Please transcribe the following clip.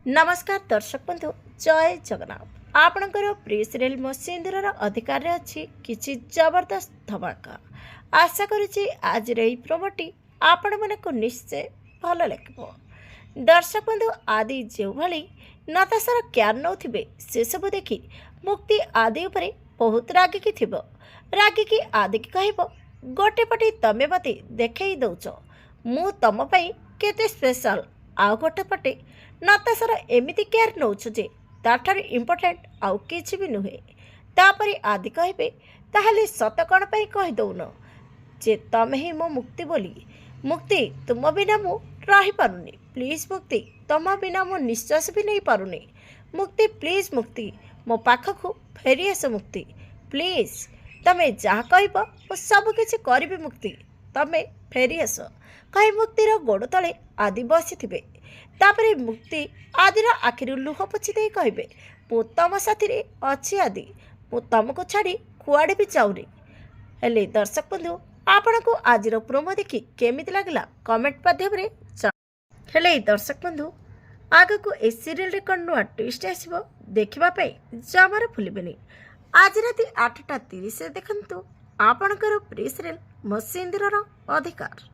नमस्कार दर्शक बंधु जय जगन्नाथ आपणकर प्रिय सीरियल मो सिंदूर अधिकार अच्छी किसी जबरदस्त धमाका आशा करुच्ची आज यही प्रोमोटी आपण मन को निश्चय भल लगे। दर्शक बंधु आदि जो भाई नताशार क्यार नौथिबे से सब देखी मुक्ति आदि उपरे बहुत रागिकी थिबो। रागिकी आदि की कहब गोटे पटे तमे मते देखई दौच मु तम पई केते स्पेशल आउ गोटे पटे नताशार एमिति केयर नौछ जे ताठार इम्पोर्टेंट आउ किछि भी नुहे। तापरे आदि कहबे ताहले सत कण पई कहि दउन जे तमे ही मो मुक्ति बोली। मुक्ति तुम बिना मु रही पारुनी, प्लीज मुक्ति तुम बिना मो निश्वास भी नहीं पारुनी। मुक्ति प्लीज मुक्ति मो पाखकु फेरी आस मुक्ति प्लीज तमे जहाँ कहब मु सब किछि करिबी मुक्ति तमे फेरी आस कहि मुक्तिर गोड़ तले आदि बसिथिबे। तापरे मुक्ति आदिर आखिरु लुह पोछि देई कहबे मु तम साथी रे अछि आदि मु तुमको छाड़ी कुआडे भी जाउनी। हेले दर्शक बंधु आपनको आजिर प्रोमो देखि केमिति लागला कमेंट माध्यम रे हेले दर्शक बंधु आगको ए सीरियल रे कोन नुआ ट्विस्ट आसीबो देखिबा पई जमार भूलिबेनी। आज राति 8:30 देखंतु आपणकर प्रिय सीरियल मो सिंदूरर अधिकार।